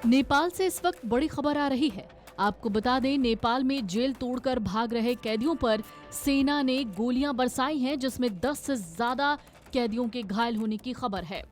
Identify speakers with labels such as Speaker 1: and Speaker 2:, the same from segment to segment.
Speaker 1: नेपाल से इस वक्त बड़ी खबर आ रही है। आपको बता दें, नेपाल में जेल तोड़कर भाग रहे कैदियों पर सेना ने गोलियां बरसाई हैं, जिसमें 10 से ज्यादा कैदियों के घायल होने की खबर है।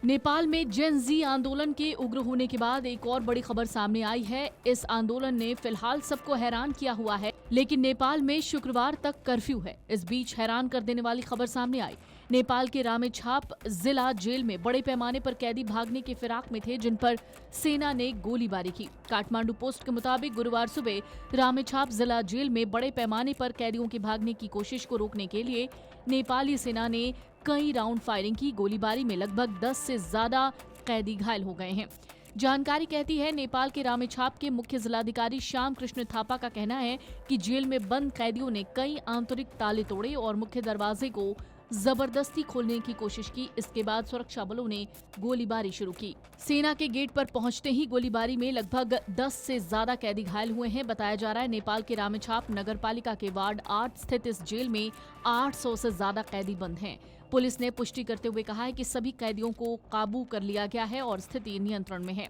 Speaker 1: नेपाल में जेन जी आंदोलन के उग्र होने के बाद एक और बड़ी खबर सामने आई है। इस आंदोलन ने फिलहाल सबको हैरान किया हुआ है, लेकिन नेपाल में शुक्रवार तक कर्फ्यू है। इस बीच हैरान कर देने वाली खबर सामने आई। नेपाल के रामेछाप जिला जेल में बड़े पैमाने पर कैदी भागने की फिराक में थे, जिन पर सेना ने गोलीबारी की। काठमांडू पोस्ट के मुताबिक गुरुवार सुबह रामेछाप जिला जेल में बड़े पैमाने पर कैदियों की भागने की कोशिश को रोकने के लिए नेपाली सेना ने कई राउंड फायरिंग की। गोलीबारी में लगभग 10 से ज्यादा कैदी घायल हो गए हैं। जानकारी कहती है, नेपाल के रामेछाप के मुख्य जिलाधिकारी श्याम कृष्ण थापा का कहना है कि जेल में बंद कैदियों ने कई आंतरिक ताले तोड़े और मुख्य दरवाजे को जबरदस्ती खोलने की कोशिश की। इसके बाद सुरक्षा बलों ने गोलीबारी शुरू की। सेना के गेट पर पहुंचते ही गोलीबारी में लगभग 10 से ज्यादा कैदी घायल हुए हैं। बताया जा रहा है, नेपाल के रामेछाप नगरपालिका के वार्ड 8 स्थित इस जेल में 800 से ज्यादा कैदी बंद हैं। पुलिस ने पुष्टि करते हुए कहा है कि सभी कैदियों को काबू कर लिया गया है और स्थिति नियंत्रण में है।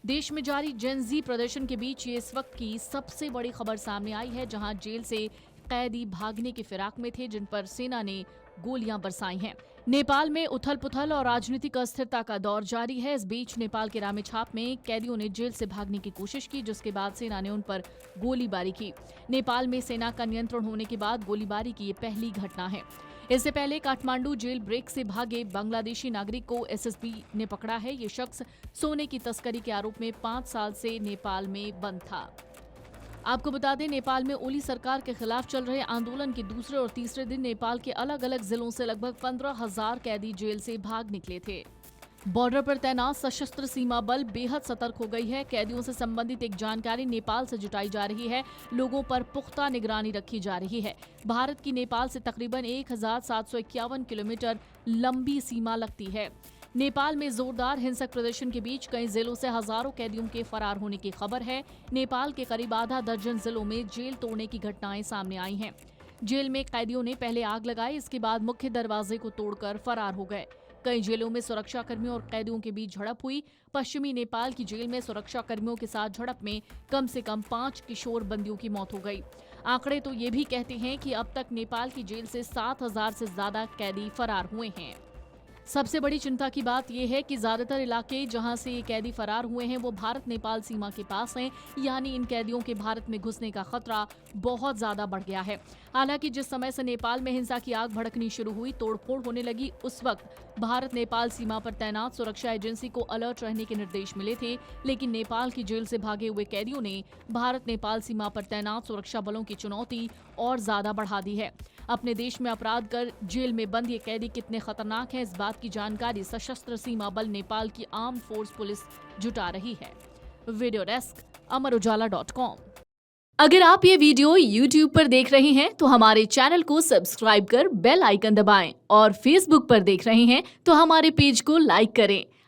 Speaker 1: देश में जारी जेन जी प्रदर्शन के बीच ये इस वक्त की सबसे बड़ी खबर सामने आई है, जहां जेल से कैदी भागने की फिराक में थे, जिन पर सेना ने गोलियां बरसाई हैं। नेपाल में उथल पुथल और राजनीतिक अस्थिरता का दौर जारी है। इस बीच नेपाल के रामेछाप में कैदियों ने जेल से भागने की कोशिश की, जिसके बाद सेना ने उन पर गोलीबारी की। नेपाल में सेना का नियंत्रण होने के बाद गोलीबारी की ये पहली घटना है। इससे पहले काठमांडू जेल ब्रेक से भागे बांग्लादेशी नागरिक को एसएसबी ने पकड़ा है। ये शख्स सोने की तस्करी के आरोप में 5 साल से नेपाल में बंद था। आपको बता दें, नेपाल में ओली सरकार के खिलाफ चल रहे आंदोलन के दूसरे और तीसरे दिन नेपाल के अलग अलग जिलों से लगभग 15,000 कैदी जेल से भाग निकले थे। बॉर्डर पर तैनात सशस्त्र सीमा बल बेहद सतर्क हो गई है। कैदियों से संबंधित एक जानकारी नेपाल से जुटाई जा रही है। लोगों पर पुख्ता निगरानी रखी जा रही है। भारत की नेपाल से तकरीबन 1751 किलोमीटर लंबी सीमा लगती है। नेपाल में जोरदार हिंसक प्रदर्शन के बीच कई जिलों से हजारों कैदियों के फरार होने की खबर है। नेपाल के करीब आधा दर्जन जिलों में जेल तोड़ने की घटनाएं सामने आई हैं। जेल में कैदियों ने पहले आग लगाई, इसके बाद मुख्य दरवाजे को तोड़कर फरार हो गए। कई जेलों में सुरक्षा कर्मियों और कैदियों के बीच झड़प हुई। पश्चिमी नेपाल की जेल में सुरक्षा कर्मियों के साथ झड़प में कम से कम 5 किशोर बंदियों की मौत हो गई। आंकड़े तो ये भी कहते हैं कि अब तक नेपाल की जेल से 7,000 से ज्यादा कैदी फरार हुए हैं। सबसे बड़ी चिंता की बात यह है कि ज्यादातर इलाके जहां से ये कैदी फरार हुए हैं वो भारत नेपाल सीमा के पास हैं, यानी इन कैदियों के भारत में घुसने का खतरा बहुत ज्यादा बढ़ गया है। हालांकि जिस समय से नेपाल में हिंसा की आग भड़कनी शुरू हुई, तोड़फोड़ होने लगी, उस वक्त भारत नेपाल सीमा पर तैनात सुरक्षा एजेंसी को अलर्ट रहने के निर्देश मिले थे। लेकिन नेपाल की जेल से भागे हुए कैदियों ने भारत नेपाल सीमा पर तैनात सुरक्षा बलों की चुनौती और ज्यादा बढ़ा दी है। अपने देश में अपराध कर जेल में बंद ये कैदी कितने खतरनाक हैं, इस बात की जानकारी सशस्त्र सीमा बल नेपाल की आर्म फोर्स पुलिस जुटा रही है। वीडियो डेस्क अमरउजाला.com। अगर आप ये वीडियो YouTube पर देख रहे हैं तो हमारे चैनल को सब्सक्राइब कर बेल आइकन दबाएं और Facebook पर देख रहे हैं तो हमारे पेज को लाइक करें।